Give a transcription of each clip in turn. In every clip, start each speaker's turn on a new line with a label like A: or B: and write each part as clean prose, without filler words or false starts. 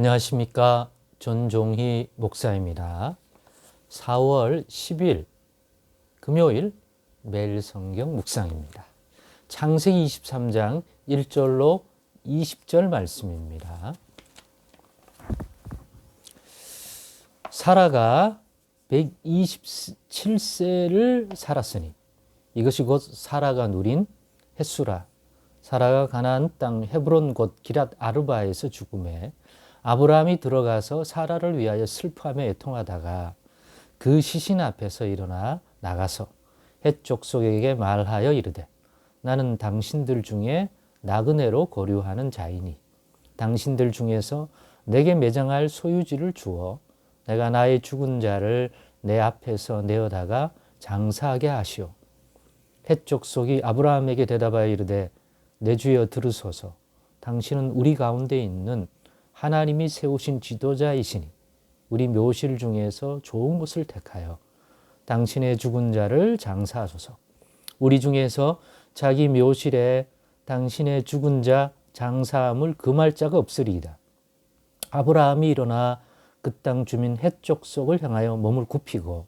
A: 안녕하십니까. 전종희 목사입니다. 4월 10일 금요일 매일 성경 묵상입니다. 창세기 23장 1절로 20절 말씀입니다. 사라가 127세를 살았으니 이것이 곧 사라가 누린 햇수라. 사라가 가나안 땅 헤브론 곧 기랏 아르바에서 죽음에 아브라함이 들어가서 사라를 위하여 슬퍼하며 애통하다가 그 시신 앞에서 일어나 나가서 헷 족속에게 말하여 이르되 나는 당신들 중에 나그네로 거류하는 자이니 당신들 중에서 내게 매장할 소유지를 주어 내가 나의 죽은 자를 내 앞에서 내어다가 장사하게 하시오. 헷 족속이 아브라함에게 대답하여 이르되 내 주여 들으소서. 당신은 우리 가운데 있는 하나님이 세우신 지도자이시니 우리 묘실 중에서 좋은 곳을 택하여 당신의 죽은 자를 장사하소서. 우리 중에서 자기 묘실에 당신의 죽은 자 장사함을 금할 자가 없으리이다. 아브라함이 일어나 그 땅 주민 헷 족속을 향하여 몸을 굽히고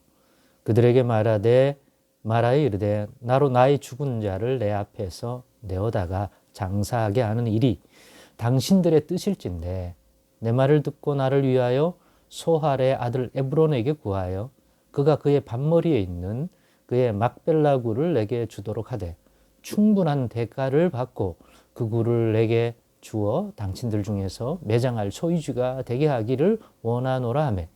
A: 그들에게 말하여 이르되 나로 나의 죽은 자를 내 앞에서 내어다가 장사하게 하는 일이 당신들의 뜻일진데 내 말을 듣고 나를 위하여 소할의 아들 에브론에게 구하여 그가 그의 밭머리에 있는 그의 막벨라 굴을 내게 주도록 하되 충분한 대가를 받고 그 굴을 내게 주어 당신들 중에서 매장할 소유주가 되게 하기를 원하노라 하매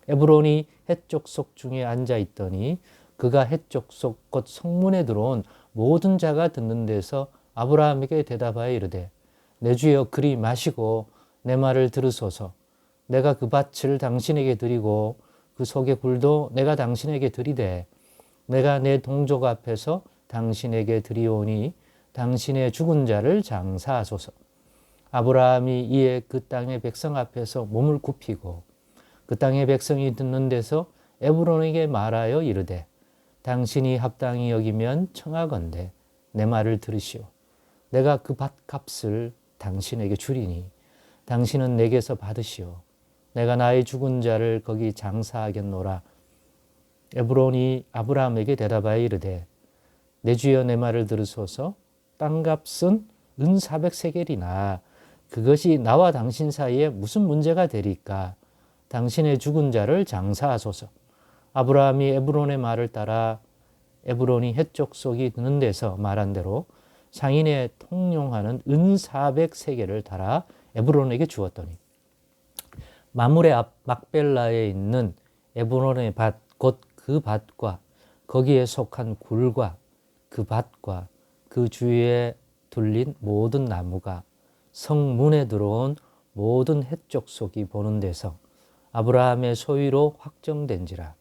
A: 에브론이 헷 족속 중에 앉아 있더니 그가 헷 족속 곧 성문에 들어온 모든 자가 듣는 데서 아브라함에게 대답하여 이르되 내 주여 그리 마시고 내 말을 들으소서. 내가 그 밭을 당신에게 드리고 그 속의 굴도 내가 당신에게 드리되 내가 내 동족 앞에서 당신에게 드리오니 당신의 죽은 자를 장사하소서. 아브라함이 이에 그 땅의 백성 앞에서 몸을 굽히고 그 땅의 백성이 듣는 데서 에브론에게 말하여 이르되 당신이 합당히 여기면 청하건대 내 말을 들으시오. 내가 그 밭값을 당신에게 주리니 당신은 내게서 받으시오. 내가 나의 죽은 자를 거기 장사하겠노라. 에브론이 아브라함에게 대답하여 이르되 내 주여 내 말을 들으소서. 땅값은 은 400세겔이나 그것이 나와 당신 사이에 무슨 문제가 되리까. 당신의 죽은 자를 장사하소서. 아브라함이 에브론의 말을 따라 에브론이 헷 족속이 드는 데서 말한 대로 상인의 통용하는 은 400세겔을 달아 에브론에게 주었더니 마므레 앞 막벨라에 있는 에브론의 밭 곧 그 밭과 거기에 속한 굴과 그 밭과 그 주위에 둘린 모든 나무가 성문에 들어온 모든 헷 족속이 보는 데서 아브라함의 소유로 확정된지라.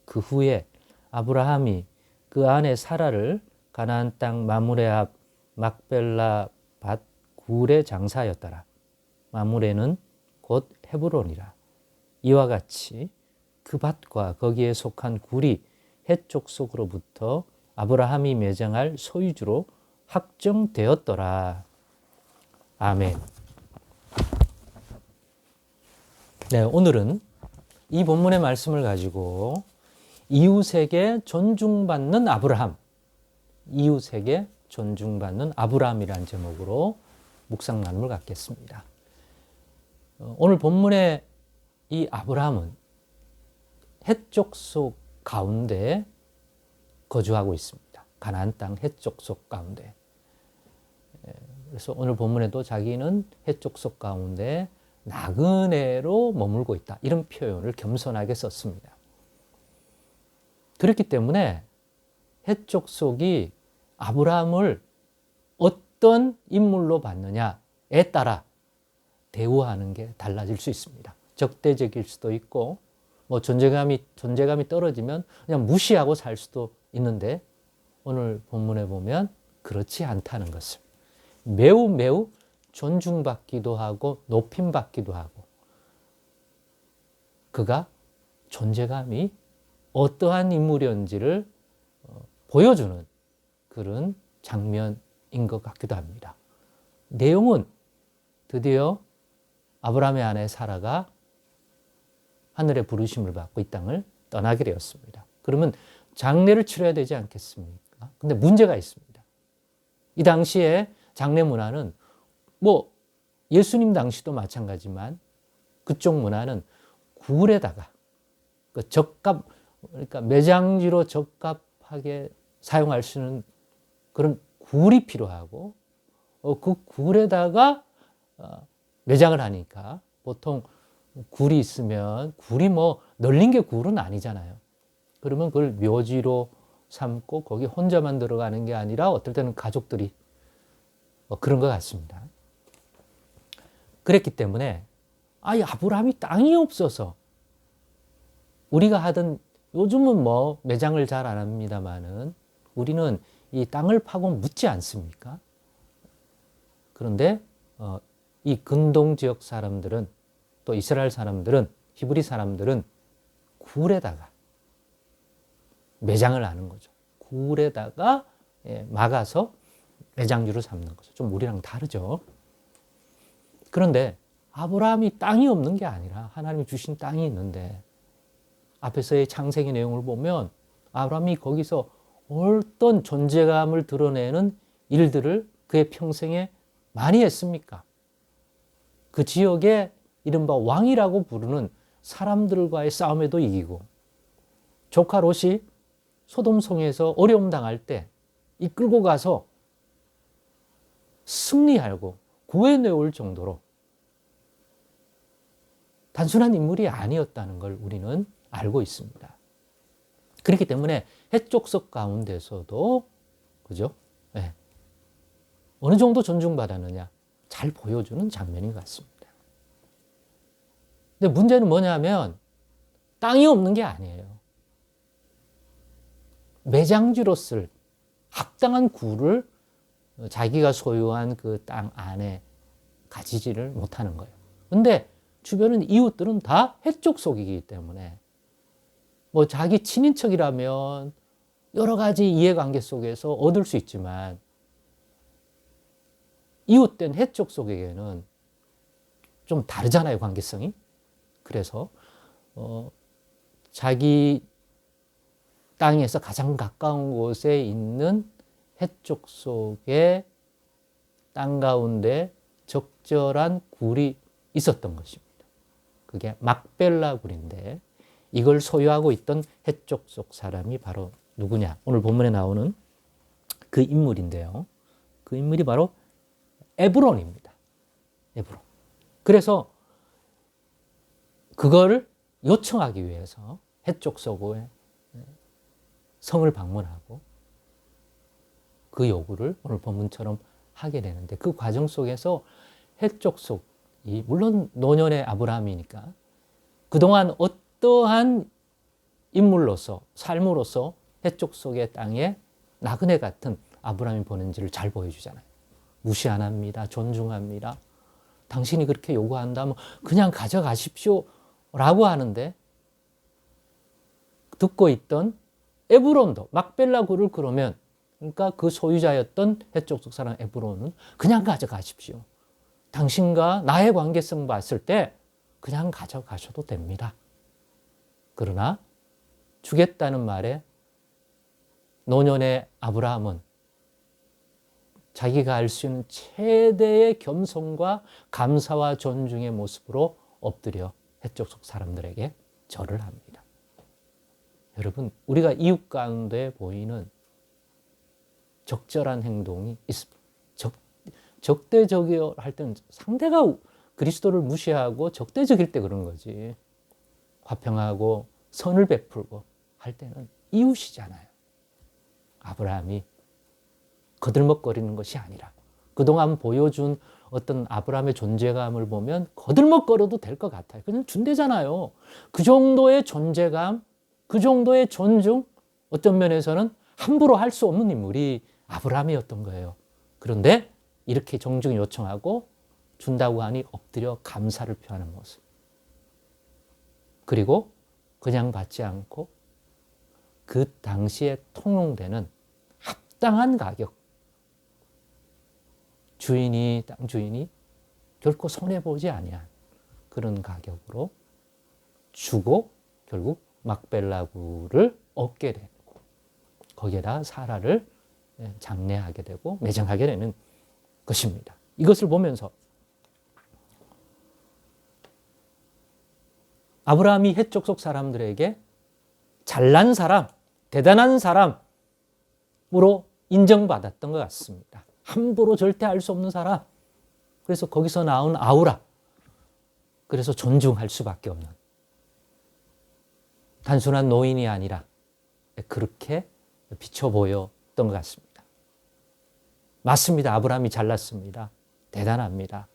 A: 그 후에 아브라함이 그 아내 사라를 가나안 땅 마므레 앞 막벨라 밭 굴에 장사하였더라. 마므레는 곧 헤브론이라. 이와 같이 그 밭과 거기에 속한 굴이 헷 족속으로부터 아브라함이 매장할 소유주로 확정되었더라. 아멘. 네, 오늘은 이 본문의 말씀을 가지고 이웃에게 존중받는 아브라함, 이웃에게 존중받는 아브라함이라는 제목으로 묵상 나눔을 갖겠습니다. 오늘 본문의 이 아브라함은 헷 족속 가운데 거주하고 있습니다. 가나안 땅 헷 족속 가운데. 그래서 오늘 본문에도 자기는 헷 족속 가운데 나그네로 머물고 있다. 이런 표현을 겸손하게 썼습니다. 그렇기 때문에 헷 족속이 아브라함을 어떤 인물로 봤느냐에 따라 대우하는 게 달라질 수 있습니다. 적대적일 수도 있고 뭐 존재감이 떨어지면 그냥 무시하고 살 수도 있는데 오늘 본문에 보면 그렇지 않다는 것을 매우 존중받기도 하고 높임받기도 하고 그가 존재감이 어떠한 인물이었는지를 보여주는 그런 장면인 것 같기도 합니다. 내용은 드디어 아브라함의 아내 사라가 하늘의 부르심을 받고 이 땅을 떠나게 되었습니다. 그러면 장례를 치러야 되지 않겠습니까? 근데 문제가 있습니다. 이 당시에 장례 문화는 뭐 예수님 당시도 마찬가지지만 그쪽 문화는 굴에다가 그 적합, 그러니까 매장지로 적합하게 사용할 수 있는 그런 굴이 필요하고 그 굴에다가 매장을 하니까 보통 굴이 있으면 굴이 뭐 널린 게 굴은 아니잖아요. 그러면 그걸 묘지로 삼고 거기 혼자만 들어가는 게 아니라 어떨 때는 가족들이 그런 것 같습니다. 그랬기 때문에 아브라함이 땅이 없어서 우리가 하던 요즘은 뭐 매장을 잘 안 합니다만은 우리는 이 땅을 파고 묻지 않습니까? 그런데 이 근동 지역 사람들은 또 이스라엘 사람들은 히브리 사람들은 굴에다가 매장을 하는 거죠. 굴에다가 막아서 매장지로 삼는 거죠. 좀 우리랑 다르죠. 그런데 아브라함이 땅이 없는 게 아니라 하나님이 주신 땅이 있는데 앞에서의 창세기 내용을 보면 아브라함이 거기서 어떤 존재감을 드러내는 일들을 그의 평생에 많이 했습니까? 그 지역의 이른바 왕이라고 부르는 사람들과의 싸움에도 이기고 조카 롯이 소돔성에서 어려움 당할 때 이끌고 가서 승리하고 구해내올 정도로 단순한 인물이 아니었다는 걸 우리는 알고 있습니다. 그렇기 때문에 해족속 가운데서도 그죠? 네. 어느 정도 존중받았느냐 잘 보여주는 장면인 것 같습니다. 근데 문제는 뭐냐면 땅이 없는 게 아니에요. 매장지로 쓸 합당한 굴을 자기가 소유한 그 땅 안에 가지지를 못하는 거예요. 근데 주변은 이웃들은 다 해족속이기 때문에 뭐 자기 친인척이라면 여러 가지 이해관계 속에서 얻을 수 있지만 이웃된 해족속에게는 좀 다르잖아요, 관계성이. 그래서 자기 땅에서 가장 가까운 곳에 있는 해족속의 땅 가운데 적절한 굴이 있었던 것입니다. 그게 막벨라 굴인데 이걸 소유하고 있던 해족속 사람이 바로 누구냐? 오늘 본문에 나오는 그 인물인데요. 그 인물이 바로 에브론입니다. 에브론. 그래서 그거를 요청하기 위해서 해족속의 성을 방문하고 그 요구를 오늘 본문처럼 하게 되는데 그 과정 속에서 해족속이 물론 노년의 아브라함이니까 그동안 어떠한 인물로서 삶으로서 해족속의 땅에 나그네 같은 아브라함이 보는지를 잘 보여주잖아요. 무시 안 합니다. 존중합니다. 당신이 그렇게 요구한다면 그냥 가져가십시오 라고 하는데 듣고 있던 에브론도 막벨라 굴을 그러면 그러니까 그 소유자였던 해족속 사람 에브론은 그냥 가져가십시오. 당신과 나의 관계성 봤을 때 그냥 가져가셔도 됩니다. 그러나 주겠다는 말에 노년의 아브라함은 자기가 알 수 있는 최대의 겸손과 감사와 존중의 모습으로 엎드려 해족속 사람들에게 절을 합니다. 여러분, 우리가 이웃 가운데 보이는 적절한 행동이 있습니다. 적대적이라 할 때는 상대가 그리스도를 무시하고 적대적일 때 그런 거지. 화평하고 선을 베풀고 할 때는 이웃이잖아요. 아브라함이 거들먹거리는 것이 아니라 그동안 보여준 어떤 아브라함의 존재감을 보면 거들먹거려도 될 것 같아요. 그냥 준대잖아요. 그 정도의 존재감, 그 정도의 존중, 어떤 면에서는 함부로 할 수 없는 인물이 아브라함이었던 거예요. 그런데 이렇게 정중히 요청하고 준다고 하니 엎드려 감사를 표하는 모습. 그리고 그냥 받지 않고 그 당시에 통용되는 합당한 가격. 주인이, 땅 주인이 결코 손해보지 아니한 그런 가격으로 주고 결국 막벨라구를 얻게 되고 거기에다 사라를 장례하게 되고 매장하게 되는 것입니다. 이것을 보면서 아브라함이 헷 족속 사람들에게 잘난 사람, 대단한 사람으로 인정받았던 것 같습니다. 함부로 절대 알 수 없는 사람. 그래서 거기서 나온 아우라. 그래서 존중할 수밖에 없는. 단순한 노인이 아니라 그렇게 비춰 보였던 것 같습니다. 맞습니다. 아브라함이 잘났습니다. 대단합니다.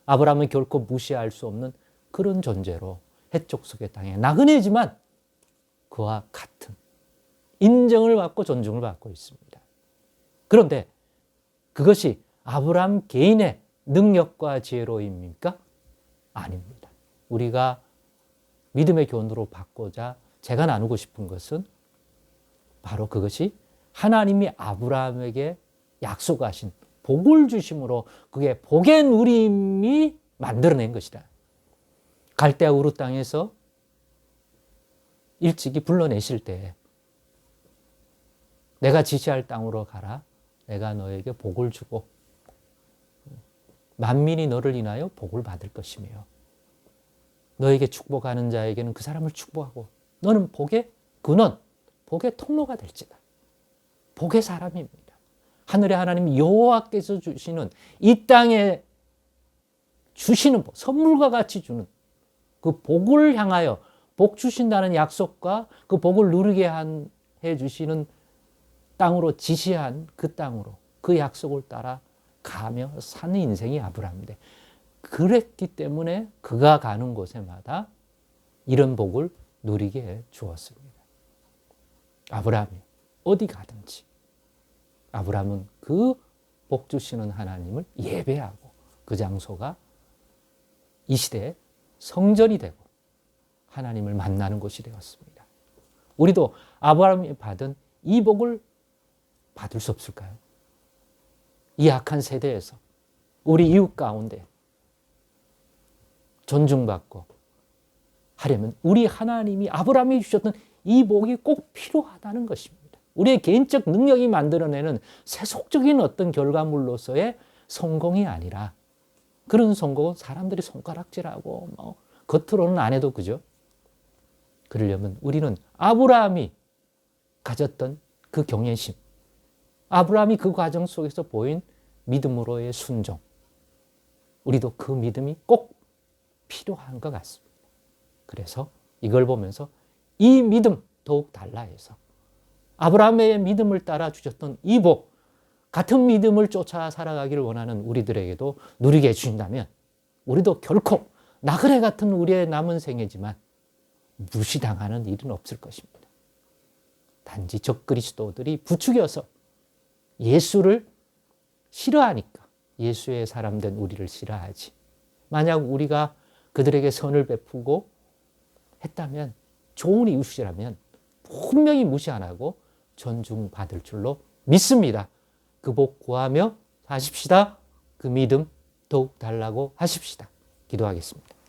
A: 아브라함은 결코 무시할 수 없는 그런 존재로 헷 족속의 땅에 나그네지만 그와 같은 인정을 받고 존중을 받고 있습니다. 그런데 그것이 아브라함 개인의 능력과 지혜로입니까? 아닙니다. 우리가 믿음의 교훈으로 받고자 제가 나누고 싶은 것은 바로 그것이 하나님이 아브라함에게 약속하신 복을 주심으로 그게 복의 누림이 만들어낸 것이다. 갈대아 우르 땅에서 일찍이 불러내실 때 내가 지시할 땅으로 가라. 내가 너에게 복을 주고 만민이 너를 인하여 복을 받을 것이며 너에게 축복하는 자에게는 그 사람을 축복하고 너는 복의 근원, 복의 통로가 될지다. 복의 사람입니다. 하늘의 하나님 여호와께서 주시는 이 땅에 주시는 복, 선물과 같이 주는 그 복을 향하여 복 주신다는 약속과 그 복을 누리게 해 주시는 땅으로 지시한 그 땅으로 그 약속을 따라 가며 사는 인생이 아브라함인데 그랬기 때문에 그가 가는 곳에마다 이런 복을 누리게 해 주었습니다. 아브라함이 어디 가든지 아브라함은 그 복 주시는 하나님을 예배하고 그 장소가 이 시대에 성전이 되고 하나님을 만나는 곳이 되었습니다. 우리도 아브라함이 받은 이 복을 받을 수 없을까요? 이 악한 세대에서 우리 이웃 가운데 존중받고 하려면 우리 하나님이 아브라함이 주셨던 이 복이 꼭 필요하다는 것입니다. 우리의 개인적 능력이 만들어내는 세속적인 어떤 결과물로서의 성공이 아니라 그런 성공은 사람들이 손가락질하고 겉으로는 안 해도 그죠? 그러려면 우리는 아브라함이 가졌던 그 경외심, 아브라함이 그 과정 속에서 보인 믿음으로의 순종, 우리도 그 믿음이 꼭 필요한 것 같습니다. 그래서 이걸 보면서 이 믿음 더욱 달라 해서 아브라함의 믿음을 따라 주셨던 이 복, 같은 믿음을 쫓아 살아가기를 원하는 우리들에게도 누리게 해주신다면 우리도 결코 나그네 같은 우리의 남은 생애지만 무시당하는 일은 없을 것입니다. 단지 적그리스도들이 부추겨서 예수를 싫어하니까 예수의 사람된 우리를 싫어하지. 만약 우리가 그들에게 선을 베푸고 했다면 좋은 이웃이라면 분명히 무시 안 하고 존중받을 줄로 믿습니다. 그 복 구하며 사십시다. 그 믿음 더욱 달라고 하십시다. 기도하겠습니다.